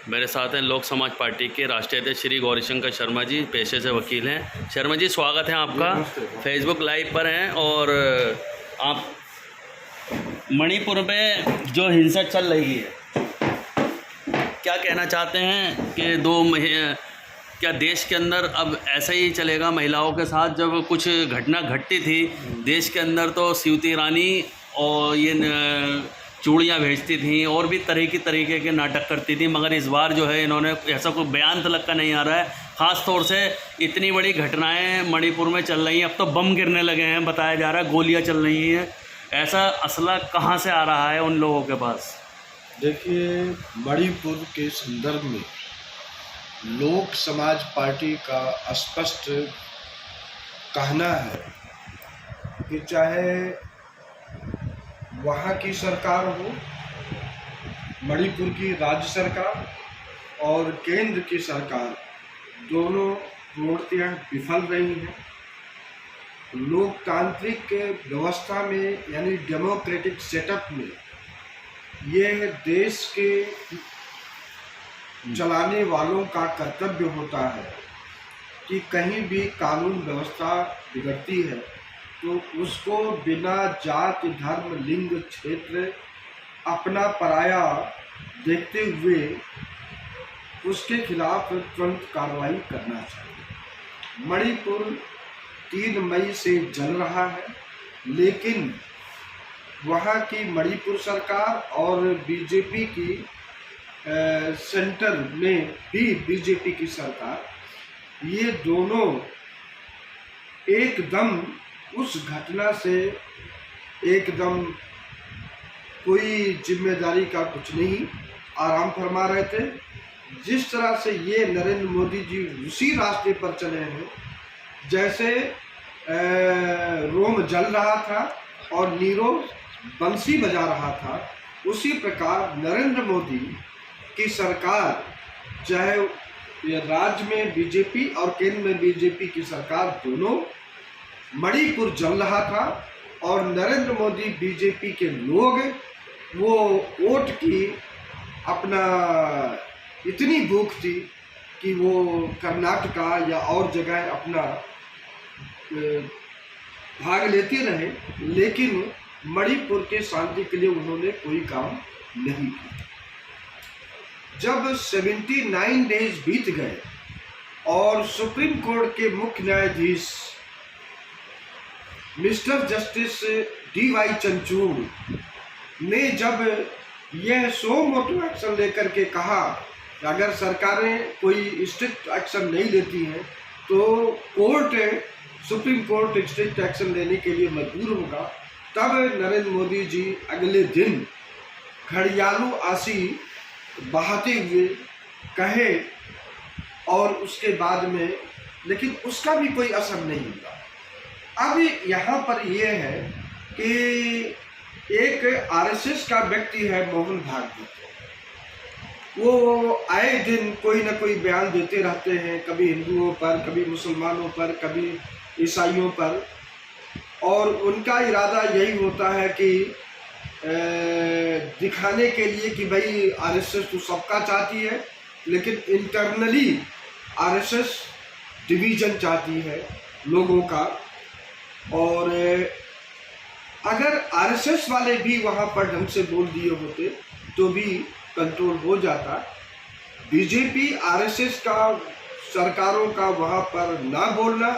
मेरे साथ हैं लोक समाज पार्टी के राष्ट्रीय अध्यक्ष श्री गौरीशंकर शर्मा जी, पेशे से वकील हैं। शर्मा जी, स्वागत है आपका। फेसबुक लाइव पर हैं और आप मणिपुर में जो हिंसा चल रही है, क्या कहना चाहते हैं कि क्या देश के अंदर अब ऐसा ही चलेगा के साथ? जब कुछ घटना घटती थी देश के अंदर तो स्मृति ईरानी और ये चूड़ियाँ भेजती थी और भी तरीके के नाटक करती थी, मगर इस बार जो है इन्होंने ऐसा कोई बयान तक का नहीं आ रहा है। ख़ास तौर से इतनी बड़ी घटनाएं मणिपुर में चल रही हैं, अब तो बम गिरने लगे हैं, बताया जा रहा है गोलियां चल रही हैं। ऐसा असला कहां से आ रहा है उन लोगों के पास? देखिए, मणिपुर के संदर्भ में लोक समाज पार्टी का स्पष्ट कहना है कि चाहे वहाँ की सरकार हो, मणिपुर की राज्य सरकार और केंद्र की सरकार, दोनों प्रवृत्तियाँ विफल रही हैं। लोकतांत्रिक व्यवस्था में यानी डेमोक्रेटिक सेटअप में यह देश के चलाने वालों का कर्तव्य होता है कि कहीं भी कानून व्यवस्था बिगड़ती है तो उसको बिना जाति, धर्म, लिंग, क्षेत्र, अपना पराया देखते हुए उसके खिलाफ तुरंत कार्रवाई करना चाहिए। मणिपुर 3 मई से जल रहा है, लेकिन वहाँ की मणिपुर सरकार और बीजेपी की सेंटर में भी बीजेपी की सरकार, ये दोनों एकदम उस घटना से एकदम कोई जिम्मेदारी का कुछ नहीं आराम फरमा रहे थे। जिस तरह से ये नरेंद्र मोदी जी उसी रास्ते पर चले हैं जैसे रोम जल रहा था और नीरो बंसी बजा रहा था, उसी प्रकार नरेंद्र मोदी की सरकार, चाहे ये राज्य में बीजेपी और केंद्र में बीजेपी की सरकार, दोनों, मणिपुर जल रहा था और नरेंद्र मोदी बीजेपी के लोग वो वोट की अपना इतनी भूख थी कि वो कर्नाटका या और जगह अपना भाग लेते रहे, लेकिन मणिपुर के शांति के लिए उन्होंने कोई काम नहीं किया। जब 79 डेज बीत गए और सुप्रीम कोर्ट के मुख्य न्यायाधीश मिस्टर जस्टिस DY चंद्रचूड़ ने जब यह सो मोटो एक्शन लेकर के कहा कि अगर सरकारें कोई स्ट्रिक्ट एक्शन नहीं लेती हैं तो सुप्रीम कोर्ट स्ट्रिक्ट एक्शन लेने के लिए मजबूर होगा, तब नरेंद्र मोदी जी अगले दिन घड़ियालू आंसी बहाते हुए कहे और उसके बाद में, लेकिन उसका भी कोई असर नहीं हुआ। अब यहाँ पर यह है कि एक RSS का व्यक्ति है मोहन भागवत, वो आए दिन कोई ना कोई बयान देते रहते हैं, कभी हिंदुओं पर, कभी मुसलमानों पर, कभी ईसाइयों पर, और उनका इरादा यही होता है कि दिखाने के लिए कि भाई RSS तो सबका चाहती है, लेकिन इंटरनली RSS डिवीजन चाहती है लोगों का। और अगर RSS वाले भी वहाँ पर ढंग से बोल दिए होते तो भी कंट्रोल हो जाता। बीजेपी RSS का सरकारों का वहाँ पर ना बोलना,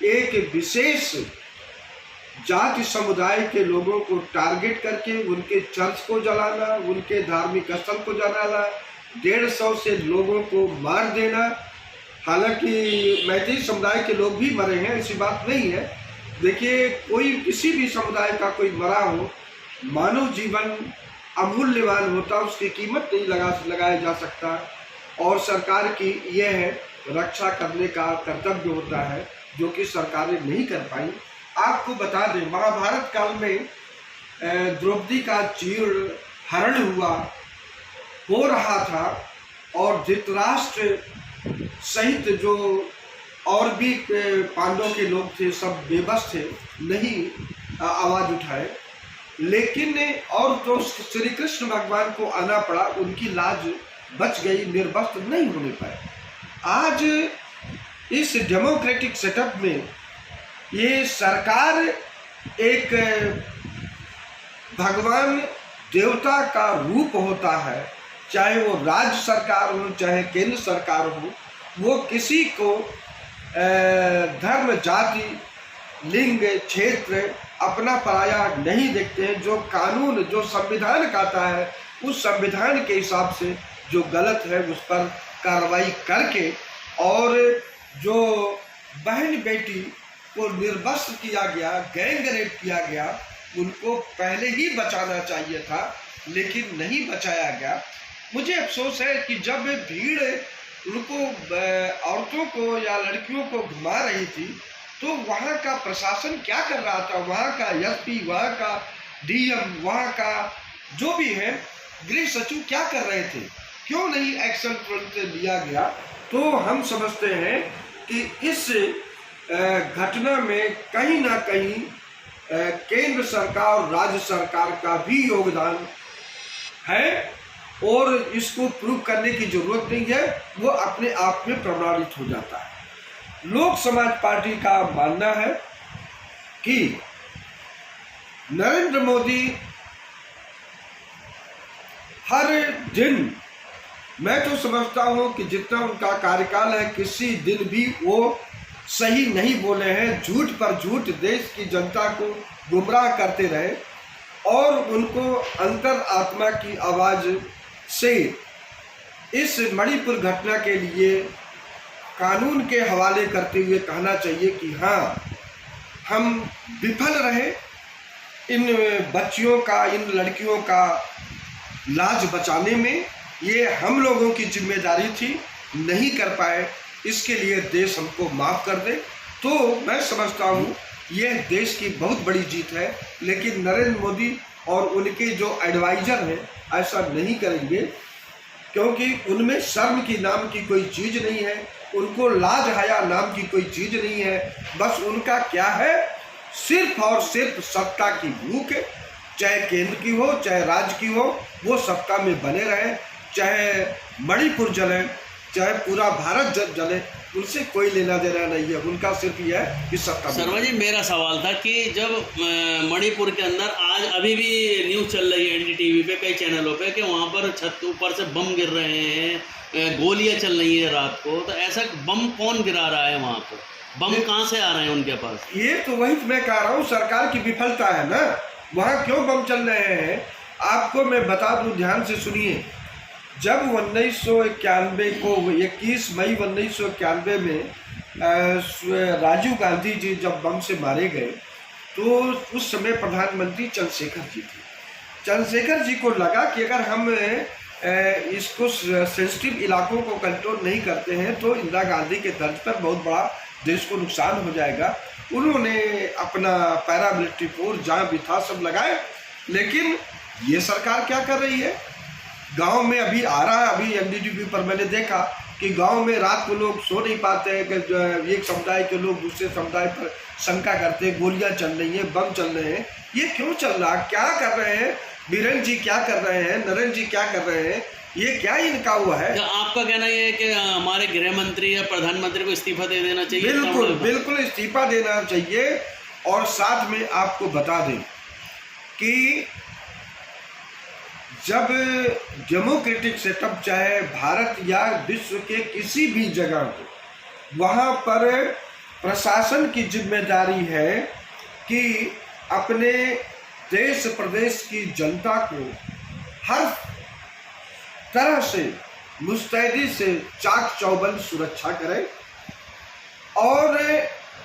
एक विशेष जाति समुदाय के लोगों को टारगेट करके उनके चर्च को जलाना, उनके धार्मिक स्थल को जलाना, 150 से लोगों को मार देना। हालांकि मैथिली समुदाय के लोग भी मरे हैं, ऐसी बात नहीं है। देखिए, कोई किसी भी समुदाय का कोई मरा हो, मानव जीवन अमूल्यवान होता, उसकी कीमत नहीं लगाया जा सकता, और सरकार की यह है रक्षा करने का कर्तव्य होता है, जो कि सरकारें नहीं कर पाई। आपको बता दें, महाभारत काल में द्रौपदी का चीर हरण हो रहा था और धृतराष्ट्र सहित जो और भी पांडवों के लोग थे, सब बेबस थे, नहीं आवाज उठाए। लेकिन और तो श्री कृष्ण भगवान को आना पड़ा, उनकी लाज बच गई, निर्वस्त्र नहीं होने पाए। आज इस डेमोक्रेटिक सेटअप में ये सरकार एक भगवान देवता का रूप होता है, चाहे वो राज्य सरकार हो चाहे केंद्र सरकार हो, वो किसी को धर्म, जाति, लिंग, क्षेत्र, अपना पराया नहीं देखते हैं। जो कानून, जो संविधान कहता है, उस संविधान के हिसाब से जो गलत है उस पर कार्रवाई करके, और जो बहन बेटी को निर्वस्त्र किया गया, गैंग रेप किया गया, उनको पहले ही बचाना चाहिए था, लेकिन नहीं बचाया गया। मुझे अफसोस है कि जब भीड़ उनको, औरतों को या लड़कियों को घुमा रही थी, तो वहाँ का प्रशासन क्या कर रहा था, वहाँ का एसपी, वहाँ का डीएम, वहाँ का जो भी है गृह सचिव क्या कर रहे थे, क्यों नहीं एक्शन तुरंत लिया गया? तो हम समझते हैं कि इस घटना में कहीं ना कहीं केंद्र सरकार और राज्य सरकार का भी योगदान है, और इसको प्रूव करने की जरूरत नहीं है, वो अपने आप में प्रमाणित हो जाता है। लोक समाज पार्टी का मानना है कि नरेंद्र मोदी हर दिन, मैं तो समझता हूं कि जितना उनका कार्यकाल है, किसी दिन भी वो सही नहीं बोले हैं। झूठ पर झूठ देश की जनता को गुमराह करते रहे, और उनको अंतर आत्मा की आवाज़ से इस मणिपुर घटना के लिए कानून के हवाले करते हुए कहना चाहिए कि हाँ, हम विफल रहे, इन बच्चियों का, इन लड़कियों का लाज बचाने में। ये हम लोगों की जिम्मेदारी थी, नहीं कर पाए, इसके लिए देश हमको माफ़ कर दे। तो मैं समझता हूँ यह देश की बहुत बड़ी जीत है, लेकिन नरेंद्र मोदी और उनके जो एडवाइज़र हैं ऐसा नहीं करेंगे, क्योंकि उनमें शर्म की नाम की कोई चीज़ नहीं है, उनको लाज हया नाम की कोई चीज़ नहीं है। बस उनका क्या है, सिर्फ और सिर्फ सत्ता की भूख है, चाहे केंद्र की हो चाहे राज्य की हो, वो सत्ता में बने रहे, चाहे मणिपुर जले चाहे पूरा भारत जले, उनसे कोई लेना देना नहीं है। उनका सिर्फ यह है कि सत्ता। शर्मा जी, मेरा सवाल था कि जब मणिपुर के अंदर आज अभी भी न्यूज़ चल रही है एनडीटीवी पे, कई चैनलों पे, कि वहाँ पर छत ऊपर से बम गिर रहे हैं, गोलियां चल रही है रात को, तो ऐसा बम कौन गिरा रहा है वहाँ पर? बम कहाँ से आ रहे हैं उनके पास? ये तो वही मैं कह रहा हूँ, सरकार की विफलता है ना। वहाँ क्यों बम चल रहे हैं आपको मैं बता दूँ, ध्यान से सुनिए। जब 1991 को 21 मई 1991 में राजीव गांधी जी जब बम से मारे गए, तो उस समय प्रधानमंत्री चंद्रशेखर जी थे। चंद्रशेखर जी को लगा कि अगर हम इसको सेंसिटिव इलाकों को कंट्रोल नहीं करते हैं तो इंदिरा गांधी के तर्ज पर बहुत बड़ा देश को नुकसान हो जाएगा। उन्होंने अपना पैरामिलिट्री फोर्स जहाँ भी था सब लगाए, लेकिन ये सरकार क्या कर रही है, गांव में अभी आ रहा है, अभी एनडीटीवी पर मैंने देखा कि गांव में रात को लोग सो नहीं पाते हैं कि एक समुदाय के लोग दूसरे समुदाय पर शंका करते हैं, गोलियां चल रही हैं, बम चल रहे हैं। ये क्यों चल रहा, क्या कर रहे हैं बीरेन जी, क्या कर रहे हैं नरेंद्र जी, क्या कर रहे हैं, ये क्या इनका हुआ है? तो आपका कहना ये है कि हमारे गृह मंत्री या प्रधानमंत्री को इस्तीफा दे देना चाहिए? बिल्कुल बिल्कुल इस्तीफा देना चाहिए। और साथ में आपको बता दें कि जब डेमोक्रेटिक सेटअप चाहे भारत या विश्व के किसी भी जगह हो, वहाँ पर प्रशासन की जिम्मेदारी है कि अपने देश प्रदेश की जनता को हर तरह से मुस्तैदी से चाक चौबंद सुरक्षा करे। और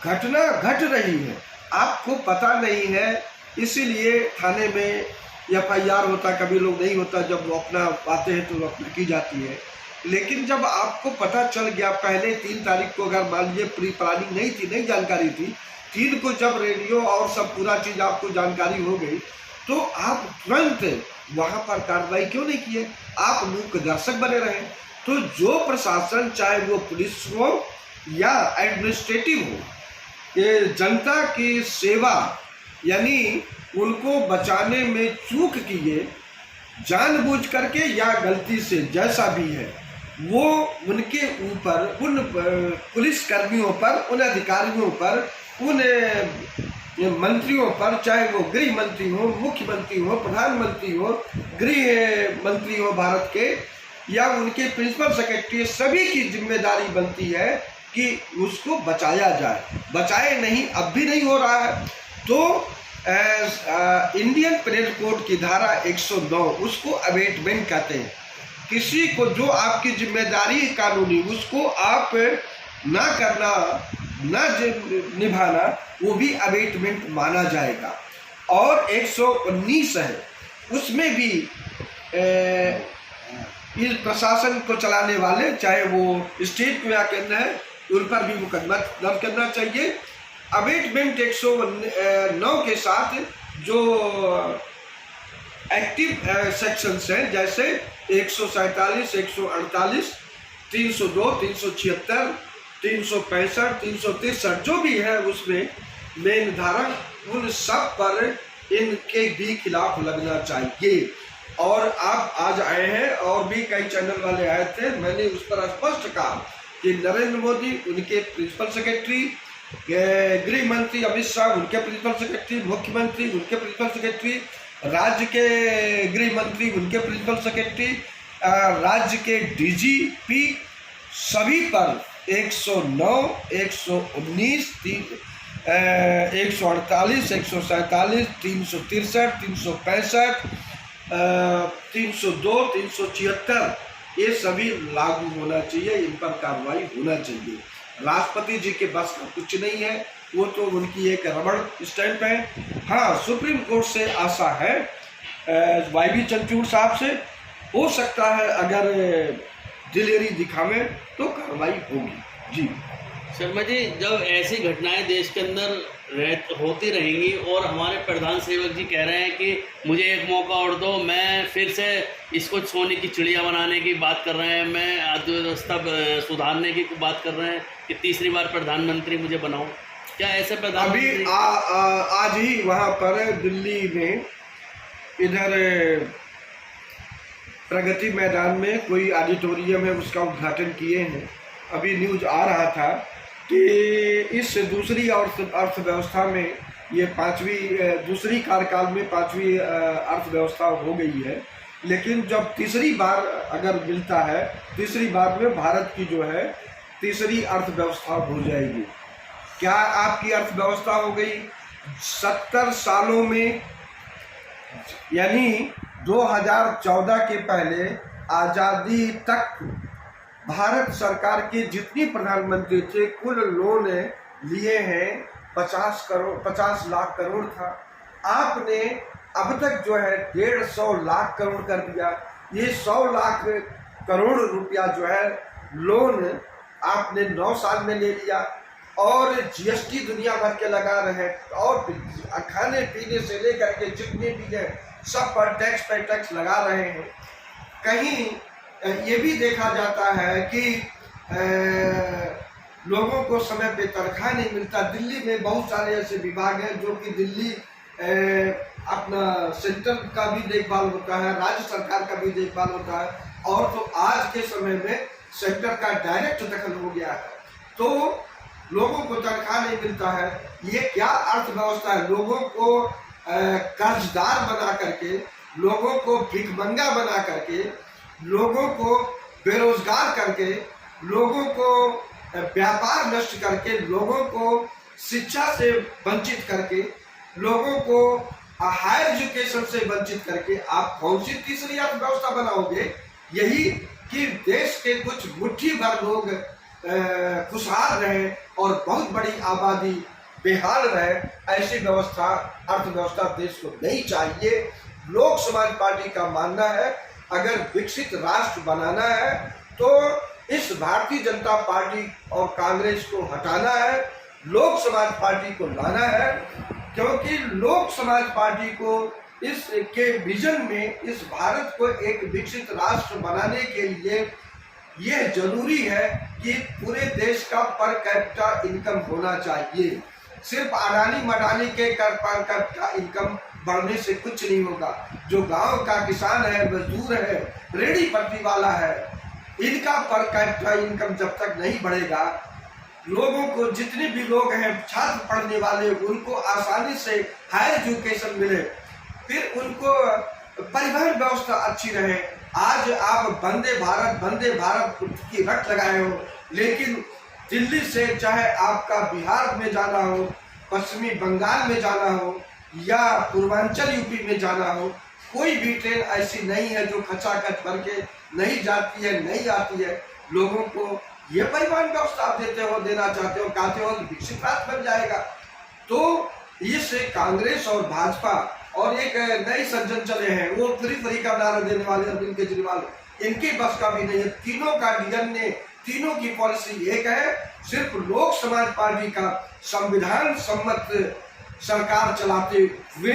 घटना घट रही है, आपको पता नहीं है, इसीलिए थाने में FIR होता, कभी लोग नहीं होता, जब वो अपना आते हैं तो अपना की जाती है। लेकिन जब आपको पता चल गया, पहले 3 तारीख को अगर मान लीजिए प्री प्लानिंग नहीं थी, नहीं जानकारी थी, 3 को जब रेडियो और सब पूरा चीज़ आपको जानकारी हो गई, तो आप तुरंत वहाँ पर कार्रवाई क्यों नहीं किए? आप मूक दर्शक बने रहे। तो जो प्रशासन, चाहे वो पुलिस हो या एडमिनिस्ट्रेटिव हो, ये जनता की सेवा यानी उनको बचाने में चूक किए, जानबूझ करके या गलती से जैसा भी है वो उनके ऊपर, उन पुलिस कर्मियों पर, उन अधिकारियों पर, उन मंत्रियों पर, चाहे वो गृह मंत्री हो, मुख्यमंत्री हो, प्रधानमंत्री हो, गृह मंत्री हो भारत के, या उनके प्रिंसिपल सेक्रेटरी, सभी की जिम्मेदारी बनती है कि उसको बचाया जाए। बचाए नहीं, अब भी नहीं हो रहा है तो इंडियन पेनल कोड की धारा 109 उसको अबेटमेंट कहते हैं। किसी को जो आपकी जिम्मेदारी कानूनी उसको आप ना करना, ना निभाना, वो भी अबेटमेंट माना जाएगा। और 119 है, उसमें भी इस प्रशासन को चलाने वाले, चाहे वो स्टेट में या केंद्र है, उन पर भी मुकदमा दर्ज करना चाहिए। अबेटमेंट 109 के साथ जो एक्टिव सेक्शंस हैं, जैसे 147, 148, 302, 376, 365, 363 जो भी है उसमें मेन धारा, उन सब पर इनके भी खिलाफ लगना चाहिए। और आप आज आए हैं और भी कई चैनल वाले आए थे, मैंने उस पर स्पष्ट कहा कि नरेंद्र मोदी, उनके प्रिंसिपल सेक्रेटरी, गृह मंत्री अमित शाह, उनके प्रिंसिपल सेक्रेटरी, मुख्यमंत्री, उनके प्रिंसिपल सेक्रेटरी, राज्य के गृह मंत्री, उनके प्रिंसिपल सेक्रेटरी, राज्य के डीजीपी, सभी पर 109, 119, 148, 147, 363, 365, 302, 376 ये सभी लागू होना चाहिए, इन पर कार्रवाई होना चाहिए। राष्ट्रपति जी के बस का कुछ नहीं है, वो तो उनकी एक रबड़ स्टैंप है। हाँ, सुप्रीम कोर्ट से आशा है, YB चंद्रचूड़ साहब से, हो सकता है अगर दिलेरी दिखावे तो कार्रवाई होगी। जी शर्मा जी, जब ऐसी घटनाएं देश के अंदर होती रहेंगी और हमारे प्रधान सेवक जी कह रहे हैं कि मुझे एक मौका और दो, मैं फिर से इसको सोने की चिड़िया बनाने की बात कर रहे हैं, मैं अर्थव्यवस्था सुधारने की बात कर रहे हैं कि तीसरी बार प्रधानमंत्री मुझे बनाओ, क्या ऐसे प्रधानमंत्री? अभी आज ही वहाँ पर दिल्ली में इधर प्रगति मैदान में कोई ऑडिटोरियम है, उसका उद्घाटन किए हैं। अभी न्यूज आ रहा था कि इस दूसरी अर्थव्यवस्था में, ये दूसरी कार्यकाल में 5वीं अर्थव्यवस्था हो गई है, लेकिन जब तीसरी बार अगर मिलता है, तीसरी बार में भारत की जो है तीसरी अर्थव्यवस्था हो जाएगी। क्या आपकी अर्थव्यवस्था हो गई 70 सालों में, यानी 2014 के पहले आज़ादी तक भारत सरकार के जितनी प्रधानमंत्री थे, कुल लोन लिए हैं 50 लाख करोड़ था। आपने अब तक जो है 150 लाख करोड़ कर दिया। ये 100 लाख करोड़ रुपया जो है लोन आपने 9 साल में ले लिया, और GST दुनिया भर के लगा रहे हैं, और खाने पीने से लेकर के जितने भी है सब पर टैक्स पे टैक्स लगा रहे हैं। कहीं ये भी देखा जाता है कि लोगों को समय पे तनख्वाह नहीं मिलता। दिल्ली में बहुत सारे ऐसे विभाग हैं जो कि दिल्ली अपना सेंटर का भी देखभाल होता है, राज्य सरकार का भी देखभाल होता है, और तो आज के समय में सेंटर का डायरेक्ट दखल हो गया है, तो लोगों को तनख्वाह नहीं मिलता है। ये क्या अर्थव्यवस्था है? लोगों को कर्जदार बना करके, लोगों को भिखमंगा बना करके, लोगों को बेरोजगार करके, लोगों को व्यापार नष्ट करके, लोगों को शिक्षा से वंचित करके, लोगों को हायर एजुकेशन से वंचित करके आप कौन सी तीसरी अर्थव्यवस्था बनाओगे? यही कि देश के कुछ मुट्ठी भर लोग खुशहाल रहे और बहुत बड़ी आबादी बेहाल रहे, ऐसी व्यवस्था, अर्थव्यवस्था देश को नहीं चाहिए। लोक समाज पार्टी का मानना है अगर विकसित राष्ट्र बनाना है तो इस भारतीय जनता पार्टी और कांग्रेस को हटाना है, लोक समाज पार्टी को लाना है, क्योंकि लोक समाज पार्टी को इसके विजन में इस भारत को एक विकसित राष्ट्र बनाने के लिए यह जरूरी है कि पूरे देश का पर कैपिटा इनकम होना चाहिए। सिर्फ अडानी मडानी के पर कैपिटा इनकम बढ़ने से कुछ नहीं होगा। जो गांव का किसान है, मजदूर है, रेहड़ी पटरी वाला है, इनका पर कैपिटा इनकम जब तक नहीं बढ़ेगा, लोगों को जितने भी लोग हैं छात्र पढ़ने वाले, उनको आसानी से हायर एजुकेशन मिले, फिर उनको परिवहन व्यवस्था अच्छी रहे। आज आप वंदे भारत की रट लगाए हो, लेकिन दिल्ली से चाहे आपका बिहार में जाना हो, पश्चिमी बंगाल में जाना हो या पूर्वांचल यूपी में जाना हो, कोई भी ट्रेन ऐसी नहीं है जो खचाखच भर के नहीं जाती है, नहीं आती है। लोगों को ये परिवहन व्यवस्था आप देना चाहते हो, कहते हो कि विकसित राष्ट्र बन जाएगा। तो इससे कांग्रेस और भाजपा और एक नई सज्जन चले हैं, वो फ्री का नारा देने वाले अरविंद केजरीवाल, इनके बस का भी नहीं है। तीनों का डीएनए, तीनों की पॉलिसी एक है, सिर्फ लोक समाज पार्टी का संविधान सम्मत सरकार चलाते हुए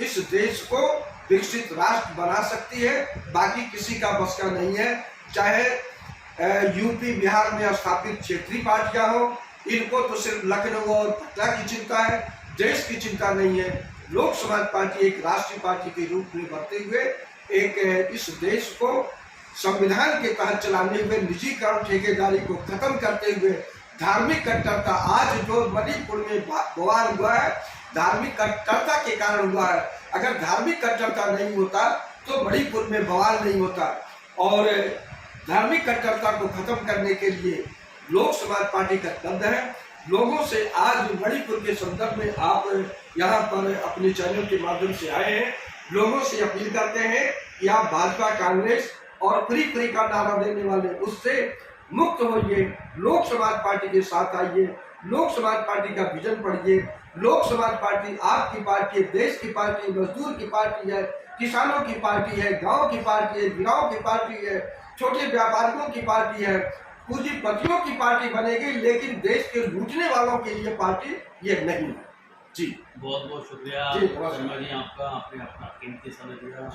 इस देश को विकसित राष्ट्र बना सकती है, बाकी किसी का बस का नहीं है। चाहे यूपी बिहार में स्थापित क्षेत्रीय पार्टियां हो, इनको तो सिर्फ लखनऊ और पटना की चिंता है, देश की चिंता नहीं है। लोक समाज पार्टी एक राष्ट्रीय पार्टी के रूप में बढ़ते हुए एक इस देश को संविधान के तहत चलाने हुए, निजीकरण ठेकेदारी को खत्म करते हुए, धार्मिक कट्टरता, आज जो मणिपुर में बवाल हुआ है धार्मिक कट्टरता के कारण हुआ है। अगर धार्मिक कट्टरता नहीं होता तो मणिपुर में बवाल नहीं होता। और धार्मिक कट्टरता को खत्म करने के लिए लोक समाज पार्टी कटिबद्ध है। लोगों से आज मणिपुर के संदर्भ में आप यहाँ पर अपने चैनल के माध्यम से आए हैं, लोगों से अपील करते हैं कि आप भाजपा, कांग्रेस और फ्री का नारा देने वाले उससे मुक्त होइए, लोक समाज पार्टी के साथ आइए, लोक समाज पार्टी का विजन पढ़िए। लोक समाज पार्टी आपकी पार्टी है, देश की पार्टी, मजदूर की पार्टी है, किसानों की पार्टी है, गांव की पार्टी है, गिराव की पार्टी है, छोटे व्यापारियों की पार्टी है, पूंजीपतियों की पार्टी बनेगी, लेकिन देश के लूटने वालों के लिए पार्टी ये नहीं है। जी बहुत बहुत शुक्रिया जी, शर्मा जी आपका, आपने अपना कीमती समय दिया।